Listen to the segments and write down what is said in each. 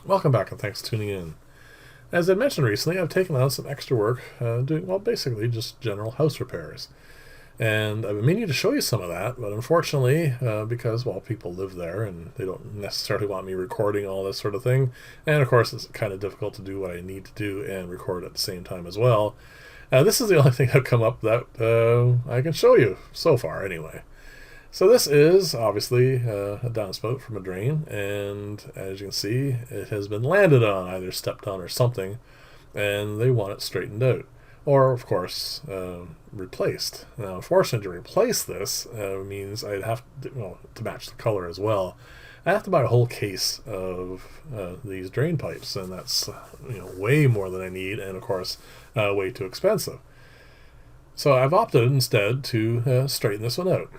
Welcome back and thanks for tuning in. As I mentioned recently, I've taken on some extra work doing, well, basically just general house repairs. And I've been meaning to show you some of that, but unfortunately, because, well, people live there and they don't necessarily want me recording all this sort of thing. And of course, it's kind of difficult to do what I need to do and record at the same time as well. This is the only thing I've come up that I can show you so far anyway. So this is obviously a downspout from a drain, and as you can see, it has been landed on, either stepped on or something, and they want it straightened out. Or, of course, replaced. Now, unfortunately, to replace this means I'd have to, well, to match the color as well, I have to buy a whole case of these drain pipes, and that's way more than I need, and of course, way too expensive. So I've opted instead to straighten this one out.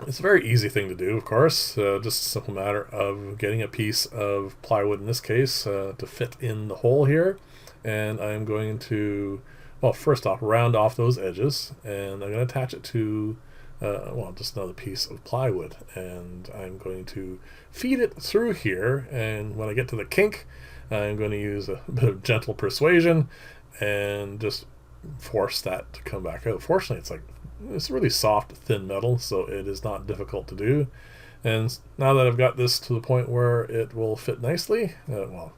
It's a very easy thing to do, of course, just a simple matter of getting a piece of plywood, in this case, to fit in the hole here. And I'm going to, well, first off, round off those edges, and I'm going to attach it to, well, just another piece of plywood. And I'm going to feed it through here, and when I get to the kink, I'm going to use a bit of gentle persuasion and just force that to come back out. Fortunately, it's really soft, thin metal, so it is not difficult to do. And now that I've got this to the point where it will fit nicely, well,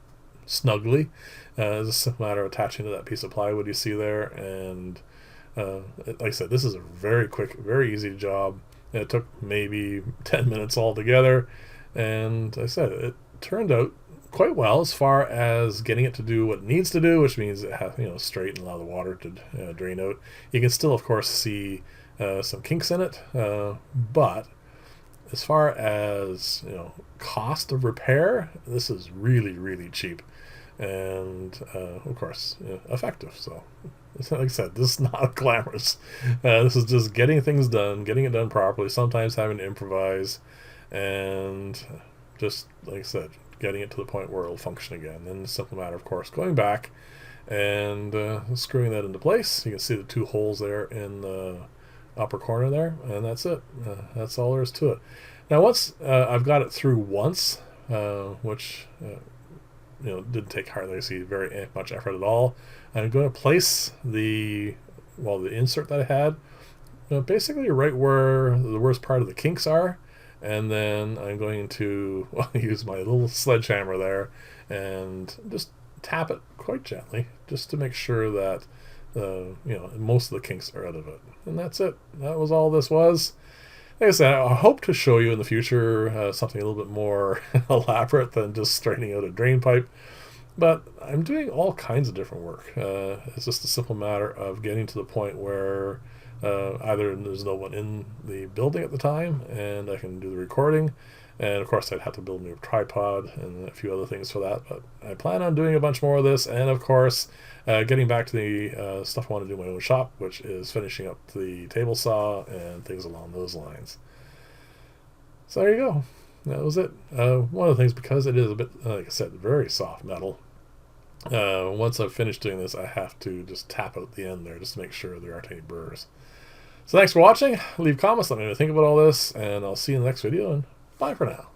snugly, it's just a matter of attaching to that piece of plywood you see there. And like I said, this is a very quick, very easy job. It took maybe 10 minutes altogether, and like I said, it turned out quite well as far as getting it to do what it needs to do, which means it has, straight and allow the water to drain out. You can still, of course, see some kinks in it, but as far as cost of repair, this is really, really cheap, and of course, effective. So, like I said, this is not glamorous. This is just getting things done, getting it done properly. Sometimes having to improvise, and just like I said, getting it to the point where it'll function again. And it's a simple matter, of course, going back and screwing that into place. You can see the two holes there in the upper corner there, and that's it. That's all there is to it. Now, once I've got it through once, which didn't take hardly very much effort at all, I'm going to place the insert that I had, basically right where the worst part of the kinks are. And then I'm going to use my little sledgehammer there and just tap it quite gently, just to make sure that most of the kinks are out of it. And that's it. That was all this was. Like I said, I hope to show you in the future something a little bit more elaborate than just straightening out a drain pipe. But I'm doing all kinds of different work. It's just a simple matter of getting to the point where either there's no one in the building at the time and I can do the recording, and of course I'd have to build a new tripod and a few other things for that, but I plan on doing a bunch more of this, and of course getting back to the stuff I want to do in my own shop, which is finishing up the table saw and things along those lines. So there you go. That was it. One of the things, because it is a bit, like I said, very soft metal, once I've finished doing this, I have to just tap out the end there just to make sure there aren't any burrs. So thanks for watching. Leave comments, let me know what you think about all this, and I'll see you in the next video, and bye for now.